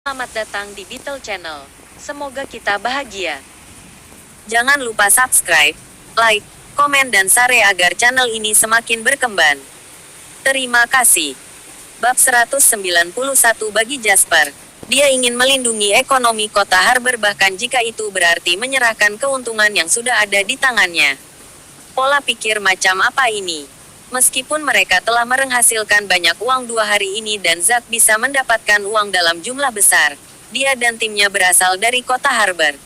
Selamat datang di Beetle Channel. Semoga kita bahagia. Jangan lupa subscribe, like, komen dan share agar channel ini semakin berkembang. Terima kasih. Bab 191 bagi Jasper. Dia ingin melindungi ekonomi kota Harbor bahkan jika itu berarti menyerahkan keuntungan yang sudah ada di tangannya. Pola pikir macam apa ini? Meskipun mereka telah menghasilkan banyak uang 2 hari ini dan Zack bisa mendapatkan uang dalam jumlah besar, dia dan timnya berasal dari kota Harbor.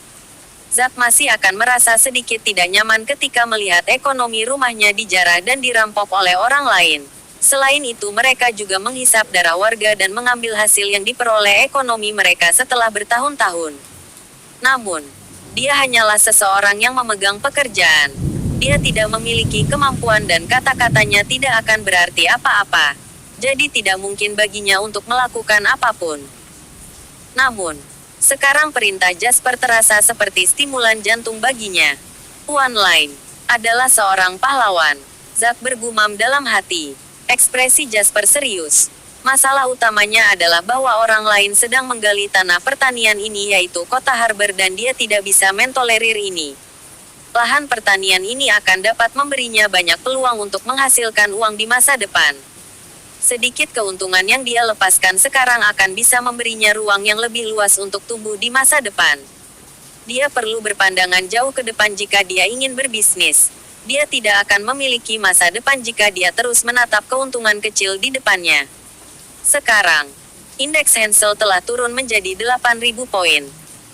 Zack masih akan merasa sedikit tidak nyaman ketika melihat ekonomi rumahnya dijarah dan dirampok oleh orang lain. Selain itu mereka juga menghisap darah warga dan mengambil hasil yang diperoleh ekonomi mereka setelah bertahun-tahun. Namun, dia hanyalah seseorang yang memegang pekerjaan. Dia tidak memiliki kemampuan dan kata-katanya tidak akan berarti apa-apa. Jadi tidak mungkin baginya untuk melakukan apapun. Namun, sekarang perintah Jasper terasa seperti stimulan jantung baginya. Tuan Lain adalah seorang pahlawan. Zack bergumam dalam hati. Ekspresi Jasper serius. Masalah utamanya adalah bahwa orang lain sedang menggali tanah pertanian ini yaitu kota Harbor dan dia tidak bisa mentolerir ini. Lahan pertanian ini akan dapat memberinya banyak peluang untuk menghasilkan uang di masa depan. Sedikit keuntungan yang dia lepaskan sekarang akan bisa memberinya ruang yang lebih luas untuk tumbuh di masa depan. Dia perlu berpandangan jauh ke depan jika dia ingin berbisnis. Dia tidak akan memiliki masa depan jika dia terus menatap keuntungan kecil di depannya. Sekarang, indeks Hensel telah turun menjadi 8.000 poin.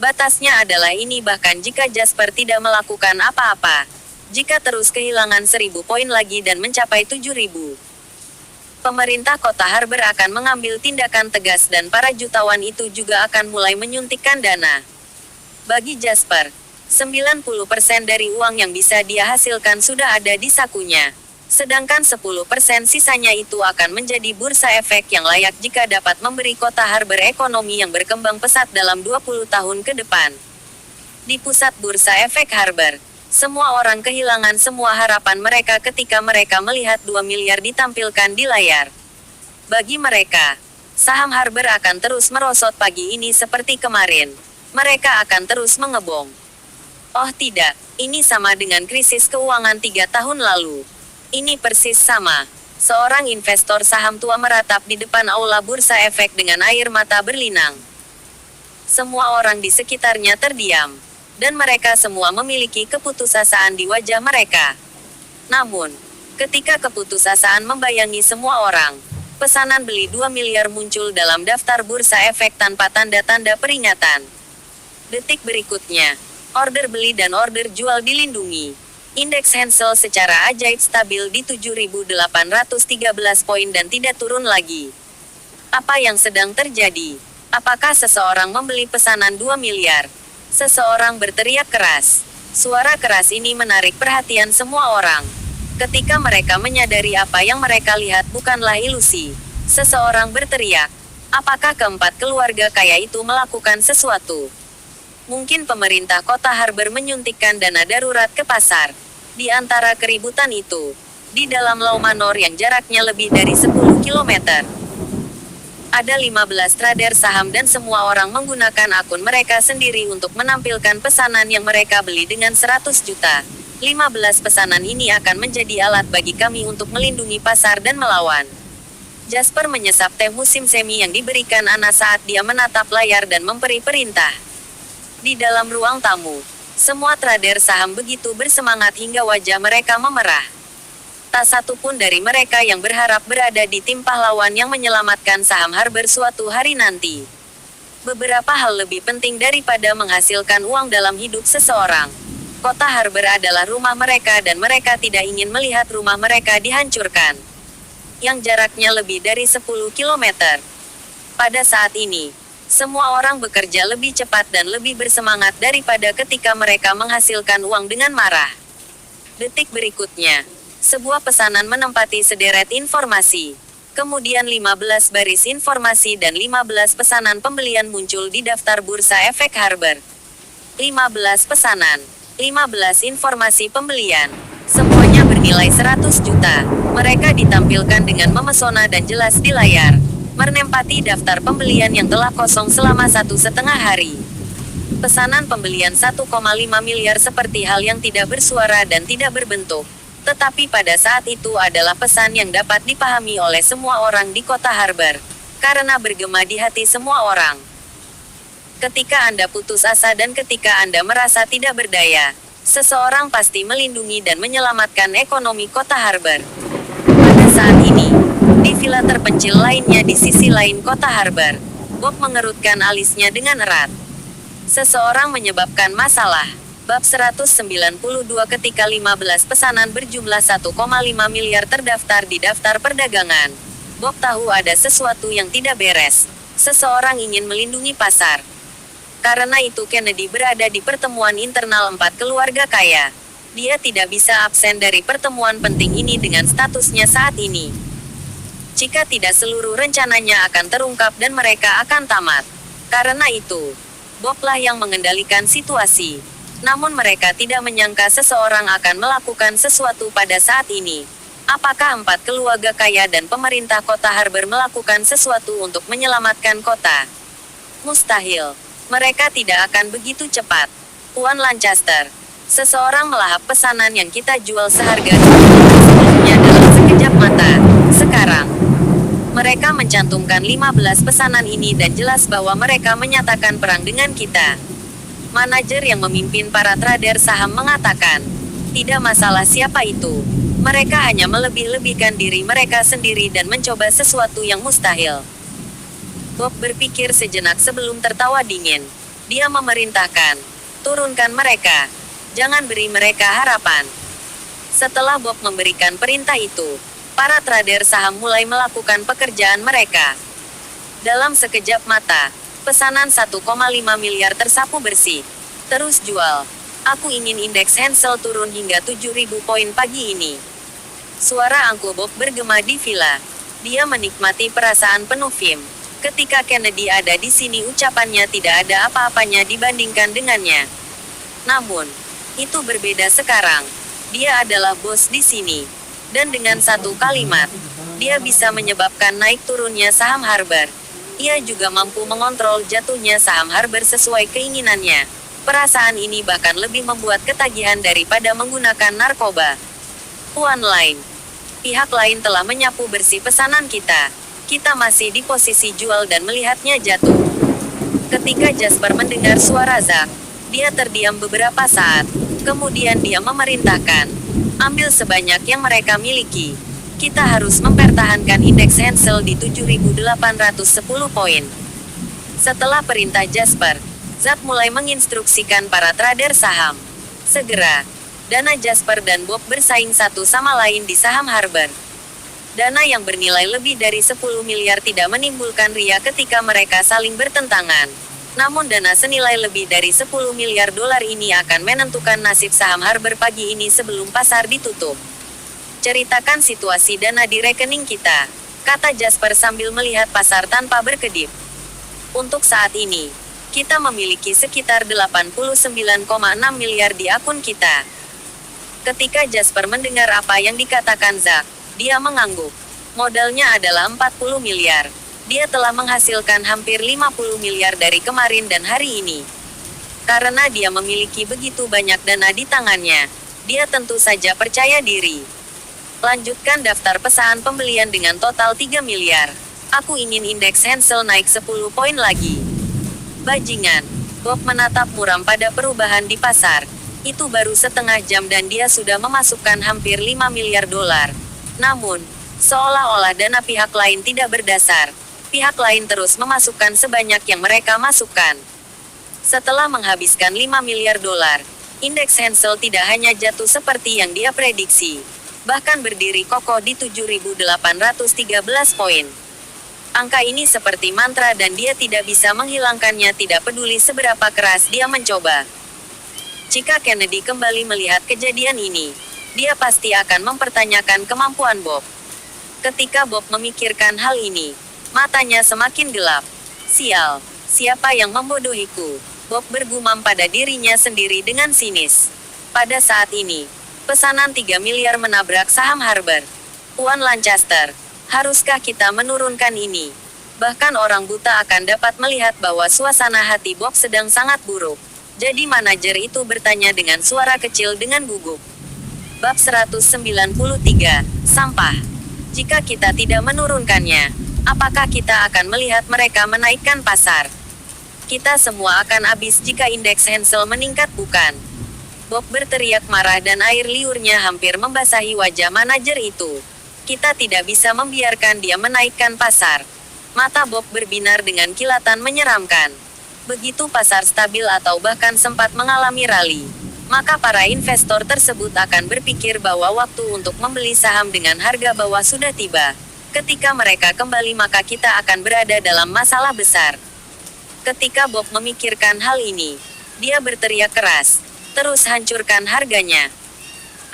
Batasnya adalah ini bahkan jika Jasper tidak melakukan apa-apa. Jika terus kehilangan 1.000 poin lagi dan mencapai 7.000. Pemerintah kota Harbor akan mengambil tindakan tegas dan para jutawan itu juga akan mulai menyuntikkan dana. Bagi Jasper, 90% dari uang yang bisa dia hasilkan sudah ada di sakunya. Sedangkan 10% sisanya itu akan menjadi bursa efek yang layak jika dapat memberi kota Harbor ekonomi yang berkembang pesat dalam 20 tahun ke depan. Di pusat bursa efek Harbor, semua orang kehilangan semua harapan mereka ketika mereka melihat 2 miliar ditampilkan di layar. Bagi mereka, saham Harbor akan terus merosot pagi ini seperti kemarin. Mereka akan terus mengebong. Oh tidak, ini sama dengan krisis keuangan 3 tahun lalu. Ini persis sama. Seorang investor saham tua meratap di depan aula bursa efek dengan air mata berlinang. Semua orang di sekitarnya terdiam. Dan mereka semua memiliki keputusasaan di wajah mereka. Namun, ketika keputusasaan membayangi semua orang, pesanan beli 2 miliar muncul dalam daftar bursa efek tanpa tanda-tanda peringatan. Detik berikutnya, order beli dan order jual dilindungi. Indeks Hensel secara ajaib stabil di 7.813 poin dan tidak turun lagi. Apa yang sedang terjadi? Apakah seseorang membeli pesanan 2 miliar? Seseorang berteriak keras. Suara keras ini menarik perhatian semua orang. Ketika mereka menyadari apa yang mereka lihat bukanlah ilusi, seseorang berteriak, apakah keempat keluarga kaya itu melakukan sesuatu? Mungkin pemerintah kota Harbor menyuntikkan dana darurat ke pasar. Di antara keributan itu, di dalam Law Manor yang jaraknya lebih dari 10 km, ada 15 trader saham dan semua orang menggunakan akun mereka sendiri untuk menampilkan pesanan yang mereka beli dengan 100 juta. 15 pesanan ini akan menjadi alat bagi kami untuk melindungi pasar dan melawan. Jasper menyesap teh musim semi yang diberikan Anna saat dia menatap layar dan memberi perintah. Di dalam ruang tamu, semua trader saham begitu bersemangat hingga wajah mereka memerah. Tak satu pun dari mereka yang berharap berada di tim pahlawan yang menyelamatkan saham Harbor suatu hari nanti. Beberapa hal lebih penting daripada menghasilkan uang dalam hidup seseorang. Kota Harbor adalah rumah mereka dan mereka tidak ingin melihat rumah mereka dihancurkan. Yang jaraknya lebih dari 10 km. Pada saat ini, semua orang bekerja lebih cepat dan lebih bersemangat daripada ketika mereka menghasilkan uang dengan marah. Detik berikutnya, sebuah pesanan menempati sederet informasi. Kemudian 15 baris informasi dan 15 pesanan pembelian muncul di daftar bursa efek Harbor. 15 pesanan, 15 informasi pembelian. Semuanya bernilai 100 juta. Mereka ditampilkan dengan memesona dan jelas di layar. menempati daftar pembelian yang telah kosong selama 1,5 hari. Pesanan pembelian 1,5 miliar seperti hal yang tidak bersuara dan tidak berbentuk. Tetapi pada saat itu adalah pesan yang dapat dipahami oleh semua orang di kota Harbor. Karena bergema di hati semua orang. Ketika Anda putus asa dan ketika Anda merasa tidak berdaya, seseorang pasti melindungi dan menyelamatkan ekonomi kota Harbor. Pada saat ini, di villa terpencil lainnya di sisi lain kota Harbor, Bob mengerutkan alisnya dengan erat. Seseorang menyebabkan masalah. Bab 192 ketika 15 pesanan berjumlah 1,5 miliar terdaftar di daftar perdagangan. Bob tahu ada sesuatu yang tidak beres. Seseorang ingin melindungi pasar. Karena itu Kennedy berada di pertemuan internal 4 keluarga kaya. Dia tidak bisa absen dari pertemuan penting ini dengan statusnya saat ini. Jika tidak seluruh rencananya akan terungkap dan mereka akan tamat. Karena itu, Bob lah yang mengendalikan situasi. Namun mereka tidak menyangka seseorang akan melakukan sesuatu pada saat ini. Apakah 4 keluarga kaya dan pemerintah kota Harbor melakukan sesuatu untuk menyelamatkan kota? Mustahil. Mereka tidak akan begitu cepat. Tuan Lancaster. Seseorang melahap pesanan yang kita jual seharga sebelumnya dalam sekejap mata. Sekarang, mereka mencantumkan 15 pesanan ini dan jelas bahwa mereka menyatakan perang dengan kita. Manajer yang memimpin para trader saham mengatakan, tidak masalah siapa itu. Mereka hanya melebih-lebihkan diri mereka sendiri dan mencoba sesuatu yang mustahil. Bob berpikir sejenak sebelum tertawa dingin. Dia memerintahkan, turunkan mereka. Jangan beri mereka harapan. Setelah Bob memberikan perintah itu, para trader saham mulai melakukan pekerjaan mereka. Dalam sekejap mata, pesanan 1,5 miliar tersapu bersih. Terus jual. Aku ingin indeks Hensel turun hingga 7.000 poin pagi ini. Suara angkuh Bob bergema di villa. Dia menikmati perasaan penuh Vim. Ketika Kennedy ada di sini ucapannya tidak ada apa-apanya dibandingkan dengannya. Namun, itu berbeda sekarang. Dia adalah bos di sini. Dan dengan satu kalimat, dia bisa menyebabkan naik turunnya saham Harbor. Ia juga mampu mengontrol jatuhnya saham Harbor sesuai keinginannya. Perasaan ini bahkan lebih membuat ketagihan daripada menggunakan narkoba. Tuan lain. Pihak lain telah menyapu bersih pesanan kita. Kita masih di posisi jual dan melihatnya jatuh. Ketika Jasper mendengar suara Zack, dia terdiam beberapa saat. Kemudian dia memerintahkan, ambil sebanyak yang mereka miliki. Kita harus mempertahankan indeks Hensel di 7.810 poin. Setelah perintah Jasper, Zack mulai menginstruksikan para trader saham. Segera, dana Jasper dan Bob bersaing satu sama lain di saham Harbor. Dana yang bernilai lebih dari 10 miliar tidak menimbulkan ria ketika mereka saling bertentangan. Namun dana senilai lebih dari 10 miliar dolar ini akan menentukan nasib saham Harbor pagi ini sebelum pasar ditutup. Ceritakan situasi dana di rekening kita, kata Jasper sambil melihat pasar tanpa berkedip. Untuk saat ini, kita memiliki sekitar 89,6 miliar di akun kita. Ketika Jasper mendengar apa yang dikatakan Zack, dia mengangguk. Modalnya adalah 40 miliar. Dia telah menghasilkan hampir 50 miliar dari kemarin dan hari ini. Karena dia memiliki begitu banyak dana di tangannya, dia tentu saja percaya diri. Lanjutkan daftar pesanan pembelian dengan total 3 miliar. Aku ingin indeks Hensel naik 10 poin lagi. Bajingan. Bob menatap muram pada perubahan di pasar. Itu baru setengah jam dan dia sudah memasukkan hampir 5 miliar dolar. Namun, seolah-olah dana pihak lain tidak berdasar. Pihak lain terus memasukkan sebanyak yang mereka masukkan. Setelah menghabiskan 5 miliar dolar, indeks Hensel tidak hanya jatuh seperti yang dia prediksi, bahkan berdiri kokoh di 7.813 poin. Angka ini seperti mantra dan dia tidak bisa menghilangkannya tidak peduli seberapa keras dia mencoba. Jika Kennedy kembali melihat kejadian ini, dia pasti akan mempertanyakan kemampuan Bob. Ketika Bob memikirkan hal ini, matanya semakin gelap. Sial, siapa yang membodohiku? Bob bergumam pada dirinya sendiri dengan sinis. Pada saat ini, pesanan 3 miliar menabrak saham Harbor. Tuan Lancaster, haruskah kita menurunkan ini? Bahkan orang buta akan dapat melihat bahwa suasana hati Bob sedang sangat buruk. Jadi manajer itu bertanya dengan suara kecil dengan gugup. Bab 193, Sampah. Jika kita tidak menurunkannya, apakah kita akan melihat mereka menaikkan pasar? Kita semua akan habis jika indeks Hensel meningkat, bukan? Bob berteriak marah dan air liurnya hampir membasahi wajah manajer itu. Kita tidak bisa membiarkan dia menaikkan pasar. Mata Bob berbinar dengan kilatan menyeramkan. Begitu pasar stabil atau bahkan sempat mengalami rally, maka para investor tersebut akan berpikir bahwa waktu untuk membeli saham dengan harga bawah sudah tiba. Ketika mereka kembali maka kita akan berada dalam masalah besar. Ketika Bob memikirkan hal ini, dia berteriak keras, "Terus hancurkan harganya.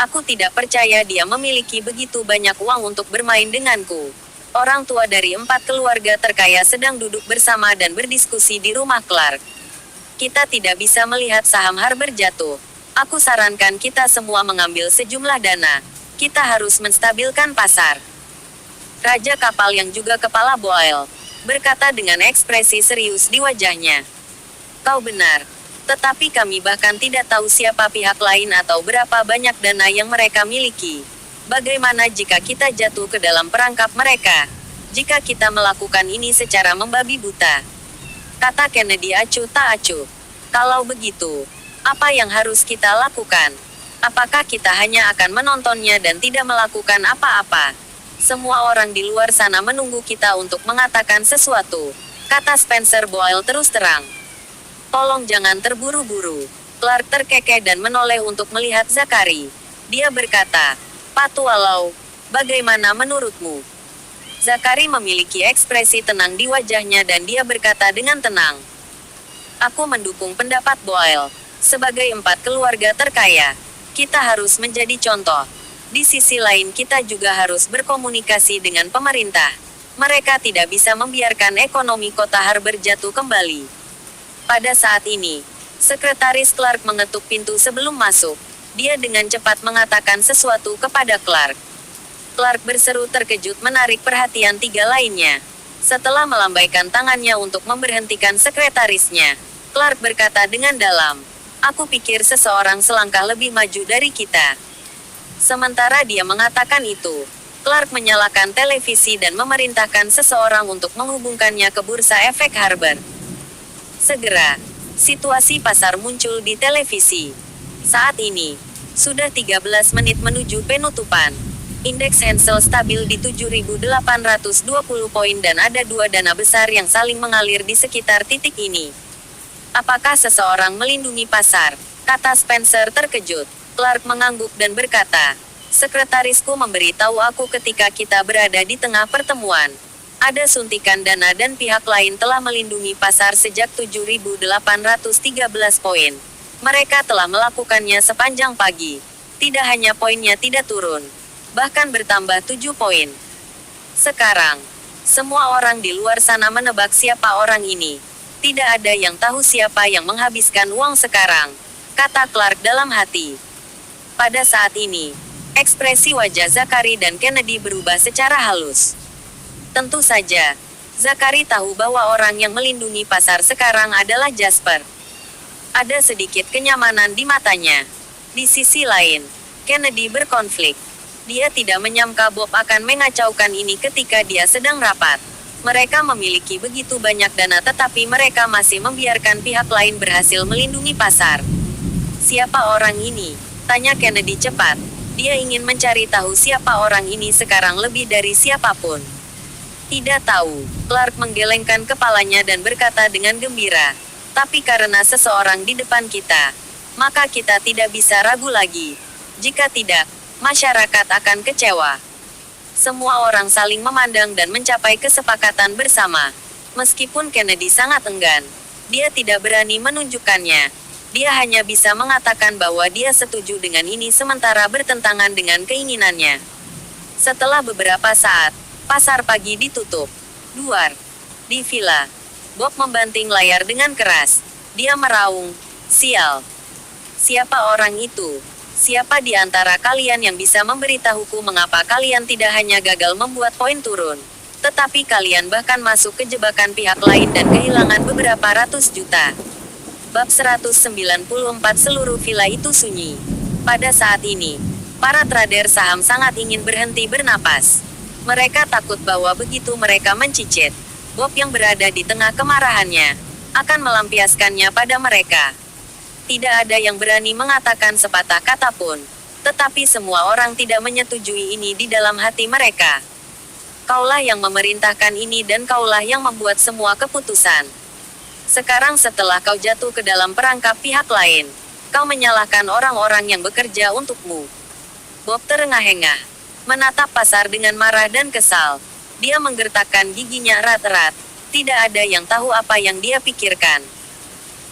Aku tidak percaya dia memiliki begitu banyak uang untuk bermain denganku." Orang tua dari 4 keluarga terkaya sedang duduk bersama dan berdiskusi di rumah Clark. Kita tidak bisa melihat saham Harbor jatuh. Aku sarankan kita semua mengambil sejumlah dana. Kita harus menstabilkan pasar. Raja kapal yang juga kepala Boyle berkata dengan ekspresi serius di wajahnya. Kau benar. Tetapi kami bahkan tidak tahu siapa pihak lain atau berapa banyak dana yang mereka miliki. Bagaimana jika kita jatuh ke dalam perangkap mereka? Jika kita melakukan ini secara membabi buta? Kata Kennedy acuh tak acuh. Kalau begitu, apa yang harus kita lakukan? Apakah kita hanya akan menontonnya dan tidak melakukan apa-apa? Semua orang di luar sana menunggu kita untuk mengatakan sesuatu, kata Spencer Boyle terus terang. Tolong jangan terburu-buru. Clark terkekeh dan menoleh untuk melihat Zachary. Dia berkata, Pak Walau, bagaimana menurutmu? Zachary memiliki ekspresi tenang di wajahnya dan dia berkata dengan tenang. Aku mendukung pendapat Boyle. Sebagai 4 keluarga terkaya, kita harus menjadi contoh. Di sisi lain kita juga harus berkomunikasi dengan pemerintah. Mereka tidak bisa membiarkan ekonomi kota Harbor jatuh kembali. Pada saat ini, Sekretaris Clark mengetuk pintu sebelum masuk. Dia dengan cepat mengatakan sesuatu kepada Clark. Clark berseru terkejut menarik perhatian 3 lainnya. Setelah melambaikan tangannya untuk memberhentikan sekretarisnya, Clark berkata dengan dalam, "Aku pikir seseorang selangkah lebih maju dari kita." Sementara dia mengatakan itu, Clark menyalakan televisi dan memerintahkan seseorang untuk menghubungkannya ke Bursa Efek Harbor. Segera, situasi pasar muncul di televisi. Saat ini, sudah 13 menit menuju penutupan. Indeks Hensel stabil di 7.820 poin dan ada 2 dana besar yang saling mengalir di sekitar titik ini. Apakah seseorang melindungi pasar? Kata Spencer terkejut. Clark mengangguk dan berkata, "Sekretarisku memberitahu aku ketika kita berada di tengah pertemuan. Ada suntikan dana dan pihak lain telah melindungi pasar sejak 7.813 poin. Mereka telah melakukannya sepanjang pagi. Tidak hanya poinnya tidak turun, bahkan bertambah 7 poin. Sekarang, semua orang di luar sana menebak siapa orang ini. Tidak ada yang tahu siapa yang menghabiskan uang sekarang," kata Clark dalam hati. Pada saat ini, ekspresi wajah Zachary dan Kennedy berubah secara halus. Tentu saja, Zachary tahu bahwa orang yang melindungi pasar sekarang adalah Jasper. Ada sedikit kenyamanan di matanya. Di sisi lain, Kennedy berkonflik. Dia tidak menyangka Bob akan mengacaukan ini ketika dia sedang rapat. Mereka memiliki begitu banyak dana tetapi mereka masih membiarkan pihak lain berhasil melindungi pasar. Siapa orang ini? Tanya Kennedy cepat. Dia ingin mencari tahu siapa orang ini sekarang lebih dari siapapun. Tidak tahu. Clark menggelengkan kepalanya dan berkata dengan gembira. Tapi karena seseorang di depan kita, maka kita tidak bisa ragu lagi. Jika tidak, masyarakat akan kecewa. Semua orang saling memandang dan mencapai kesepakatan bersama. Meskipun Kennedy sangat enggan, dia tidak berani menunjukkannya. Dia hanya bisa mengatakan bahwa dia setuju dengan ini sementara bertentangan dengan keinginannya. Setelah beberapa saat, pasar pagi ditutup. Luar, di villa, Bob membanting layar dengan keras. Dia meraung, "Sial. Siapa orang itu? Siapa di antara kalian yang bisa memberitahuku mengapa kalian tidak hanya gagal membuat poin turun? Tetapi kalian bahkan masuk ke jebakan pihak lain dan kehilangan beberapa ratus juta. Bab 194 seluruh villa itu sunyi. Pada saat ini, para trader saham sangat ingin berhenti bernapas. Mereka takut bahwa begitu mereka mencicit, Bob yang berada di tengah kemarahannya akan melampiaskannya pada mereka. Tidak ada yang berani mengatakan sepatah kata pun, tetapi semua orang tidak menyetujui ini di dalam hati mereka. Kaulah yang memerintahkan ini dan kaulah yang membuat semua keputusan. Sekarang setelah kau jatuh ke dalam perangkap pihak lain, kau menyalahkan orang-orang yang bekerja untukmu. Bob terengah-engah, menatap pasar dengan marah dan kesal. Dia menggertakkan giginya erat-erat. Tidak ada yang tahu apa yang dia pikirkan.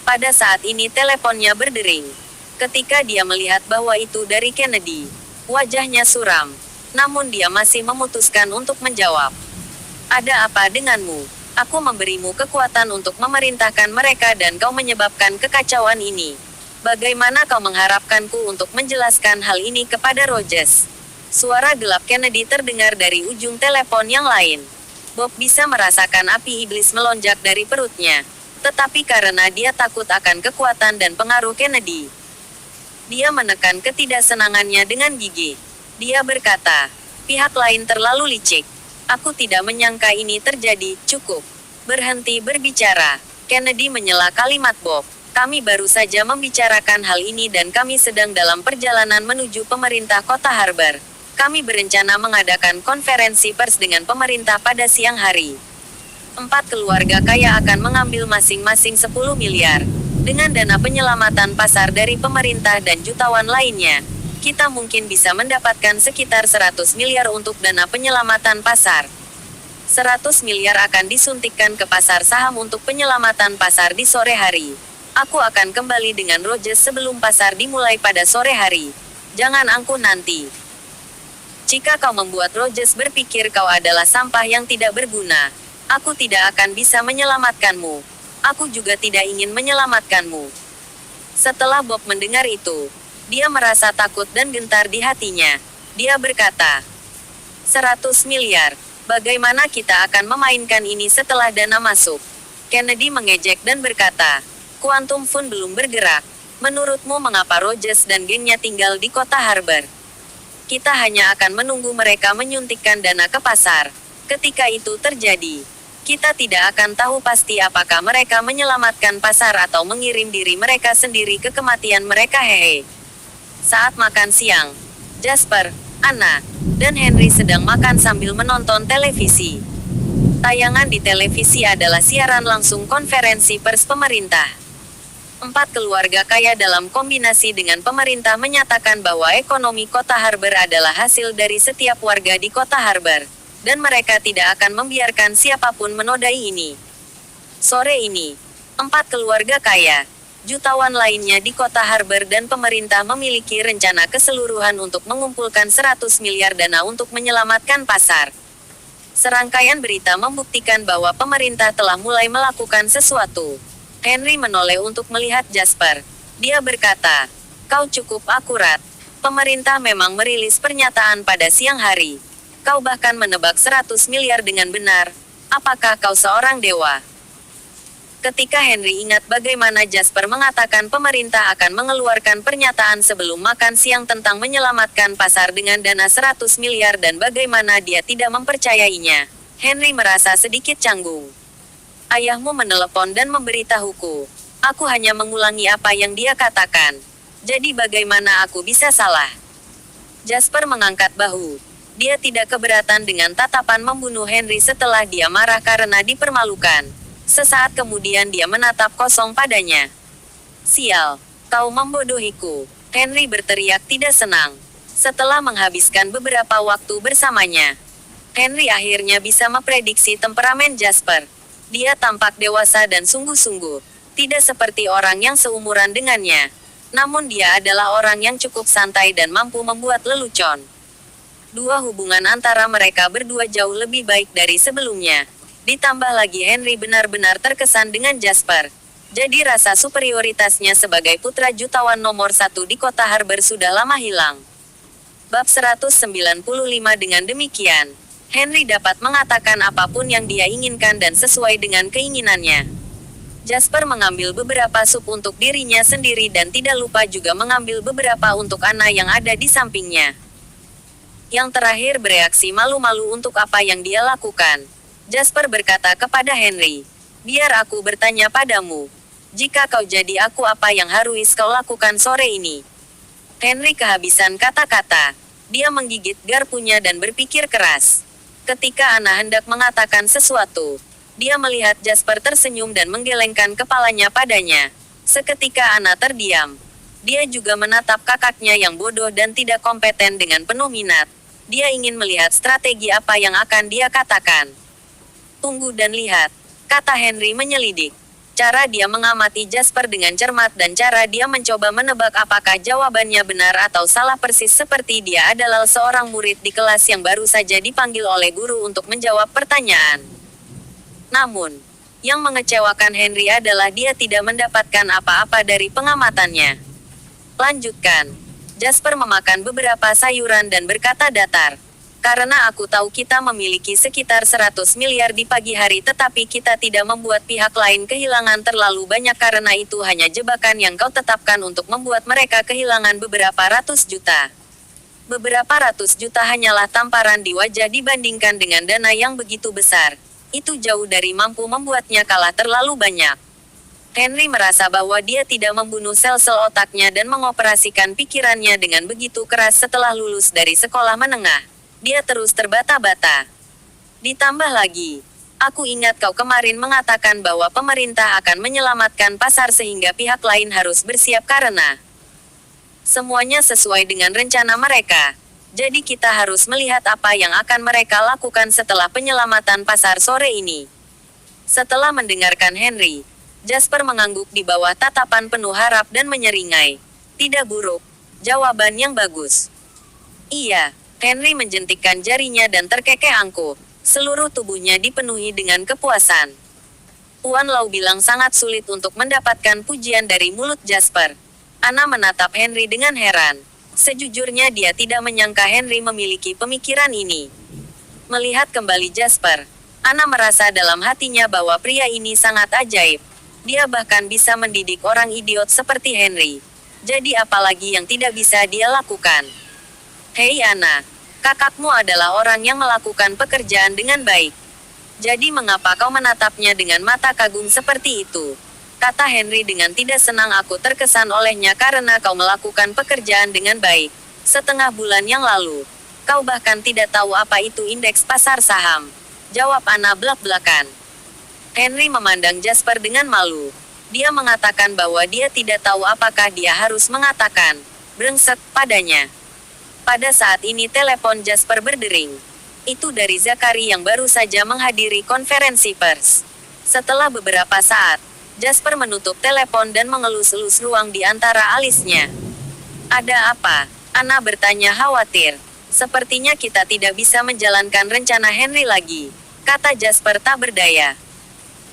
Pada saat ini teleponnya berdering. Ketika dia melihat bahwa itu dari Kennedy, wajahnya suram. Namun dia masih memutuskan untuk menjawab. Ada apa denganmu? Aku memberimu kekuatan untuk memerintahkan mereka dan kau menyebabkan kekacauan ini. Bagaimana kau mengharapkanku untuk menjelaskan hal ini kepada Rogers? Suara gelap Kennedy terdengar dari ujung telepon yang lain. Bob bisa merasakan api iblis melonjak dari perutnya. Tetapi karena dia takut akan kekuatan dan pengaruh Kennedy, dia menekan ketidaksenangannya dengan gigi. Dia berkata, pihak lain terlalu licik. Aku tidak menyangka ini terjadi. Cukup. Berhenti berbicara. Kennedy menyela kalimat Bob. Kami baru saja membicarakan hal ini dan kami sedang dalam perjalanan menuju pemerintah kota Harbor. Kami berencana mengadakan konferensi pers dengan pemerintah pada siang hari. 4 keluarga kaya akan mengambil masing-masing 10 miliar. Dengan dana penyelamatan pasar dari pemerintah dan jutawan lainnya, kita mungkin bisa mendapatkan sekitar 100 miliar untuk dana penyelamatan pasar. 100 miliar akan disuntikkan ke pasar saham untuk penyelamatan pasar di sore hari. Aku akan kembali dengan Rogers sebelum pasar dimulai pada sore hari. Jangan angkuh nanti. Jika kau membuat Rogers berpikir kau adalah sampah yang tidak berguna, aku tidak akan bisa menyelamatkanmu. Aku juga tidak ingin menyelamatkanmu. Setelah Bob mendengar itu, dia merasa takut dan gentar di hatinya. Dia berkata, 100 miliar, bagaimana kita akan memainkan ini setelah dana masuk? Kennedy mengejek dan berkata, Quantum Fund belum bergerak. Menurutmu mengapa Rogers dan gengnya tinggal di kota Harbor? Kita hanya akan menunggu mereka menyuntikkan dana ke pasar. Ketika itu terjadi, kita tidak akan tahu pasti apakah mereka menyelamatkan pasar atau mengirim diri mereka sendiri ke kematian mereka. Hehe. Saat makan siang, Jasper, Anna, dan Henry sedang makan sambil menonton televisi. Tayangan di televisi adalah siaran langsung konferensi pers pemerintah. 4 keluarga kaya dalam kombinasi dengan pemerintah menyatakan bahwa ekonomi kota Harbor adalah hasil dari setiap warga di kota Harbor, dan mereka tidak akan membiarkan siapapun menodai ini. Sore ini, 4 keluarga kaya, jutawan lainnya di kota Harbor dan pemerintah memiliki rencana keseluruhan untuk mengumpulkan 100 miliar dana untuk menyelamatkan pasar. Serangkaian berita membuktikan bahwa pemerintah telah mulai melakukan sesuatu. Henry menoleh untuk melihat Jasper. Dia berkata, kau cukup akurat. Pemerintah memang merilis pernyataan pada siang hari. Kau bahkan menebak 100 miliar dengan benar. Apakah kau seorang dewa? Ketika Henry ingat bagaimana Jasper mengatakan pemerintah akan mengeluarkan pernyataan sebelum makan siang tentang menyelamatkan pasar dengan dana 100 miliar dan bagaimana dia tidak mempercayainya, Henry merasa sedikit canggung. Ayahmu menelepon dan memberitahuku. Aku hanya mengulangi apa yang dia katakan. Jadi bagaimana aku bisa salah? Jasper mengangkat bahu. Dia tidak keberatan dengan tatapan membunuh Henry setelah dia marah karena dipermalukan. Sesaat kemudian dia menatap kosong padanya. Sial, kau membodohiku. Henry berteriak tidak senang. Setelah menghabiskan beberapa waktu bersamanya, Henry akhirnya bisa memprediksi temperamen Jasper. Dia tampak dewasa dan sungguh-sungguh. Tidak seperti orang yang seumuran dengannya. Namun dia adalah orang yang cukup santai dan mampu membuat lelucon. Hubungan antara mereka berdua jauh lebih baik dari sebelumnya. Ditambah lagi Henry benar-benar terkesan dengan Jasper. Jadi rasa superioritasnya sebagai putra jutawan nomor 1 di kota Harbor sudah lama hilang. Bab 195 dengan demikian, Henry dapat mengatakan apapun yang dia inginkan dan sesuai dengan keinginannya. Jasper mengambil beberapa sup untuk dirinya sendiri dan tidak lupa juga mengambil beberapa untuk Anna yang ada di sampingnya. Yang terakhir bereaksi malu-malu untuk apa yang dia lakukan. Jasper berkata kepada Henry, "Biar aku bertanya padamu. Jika kau jadi aku, apa yang harus kau lakukan sore ini?" Henry kehabisan kata-kata. Dia menggigit garpunya dan berpikir keras. Ketika Anna hendak mengatakan sesuatu, dia melihat Jasper tersenyum dan menggelengkan kepalanya padanya. Seketika Anna terdiam. Dia juga menatap kakaknya yang bodoh dan tidak kompeten dengan penuh minat. Dia ingin melihat strategi apa yang akan dia katakan. "Tunggu dan lihat," kata Henry menyelidik. Cara dia mengamati Jasper dengan cermat dan cara dia mencoba menebak apakah jawabannya benar atau salah persis seperti dia adalah seorang murid di kelas yang baru saja dipanggil oleh guru untuk menjawab pertanyaan. Namun, yang mengecewakan Henry adalah dia tidak mendapatkan apa-apa dari pengamatannya. Lanjutkan. Jasper memakan beberapa sayuran dan berkata datar. "Karena aku tahu kita memiliki sekitar 100 miliar di pagi hari, tetapi kita tidak membuat pihak lain kehilangan terlalu banyak, karena itu hanya jebakan yang kau tetapkan untuk membuat mereka kehilangan beberapa ratus juta. Beberapa ratus juta hanyalah tamparan di wajah dibandingkan dengan dana yang begitu besar. Itu jauh dari mampu membuatnya kalah terlalu banyak." Henry merasa bahwa dia tidak membunuh sel-sel otaknya dan mengoperasikan pikirannya dengan begitu keras setelah lulus dari sekolah menengah. Dia terus terbata-bata. Ditambah lagi, "Aku ingat kau kemarin mengatakan bahwa pemerintah akan menyelamatkan pasar sehingga pihak lain harus bersiap karena semuanya sesuai dengan rencana mereka. Jadi kita harus melihat apa yang akan mereka lakukan setelah penyelamatan pasar sore ini." Setelah mendengarkan Henry, Jasper mengangguk di bawah tatapan penuh harap dan menyeringai. "Tidak buruk. Jawaban yang bagus." "Iya." Henry menjentikkan jarinya dan terkekeh angkuh. Seluruh tubuhnya dipenuhi dengan kepuasan. Tuan Lau bilang sangat sulit untuk mendapatkan pujian dari mulut Jasper. Anna menatap Henry dengan heran. Sejujurnya dia tidak menyangka Henry memiliki pemikiran ini. Melihat kembali Jasper, Anna merasa dalam hatinya bahwa pria ini sangat ajaib. Dia bahkan bisa mendidik orang idiot seperti Henry. Jadi apalagi yang tidak bisa dia lakukan? "Hei Anna, kakakmu adalah orang yang melakukan pekerjaan dengan baik. Jadi mengapa kau menatapnya dengan mata kagum seperti itu?" kata Henry dengan tidak senang. "Aku terkesan olehnya karena kau melakukan pekerjaan dengan baik. Setengah bulan yang lalu, kau bahkan tidak tahu apa itu indeks pasar saham," jawab Anna belak-belakan. Henry memandang Jasper dengan malu. Dia mengatakan bahwa dia tidak tahu apakah dia harus mengatakan "brengsek" padanya. Pada saat ini telepon Jasper berdering. Itu dari Zachary yang baru saja menghadiri konferensi pers. Setelah beberapa saat, Jasper menutup telepon dan mengelus-elus ruang di antara alisnya. "Ada apa?" Anna bertanya khawatir. "Sepertinya kita tidak bisa menjalankan rencana Henry lagi," kata Jasper tak berdaya.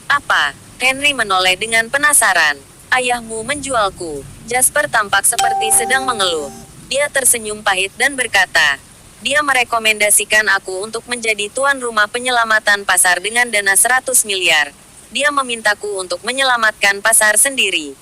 "Apa?" Henry menoleh dengan penasaran. "Ayahmu menjualku." Jasper tampak seperti sedang mengeluh. Dia tersenyum pahit dan berkata, "Dia merekomendasikan aku untuk menjadi tuan rumah penyelamatan pasar dengan dana 100 miliar. Dia memintaku untuk menyelamatkan pasar sendiri."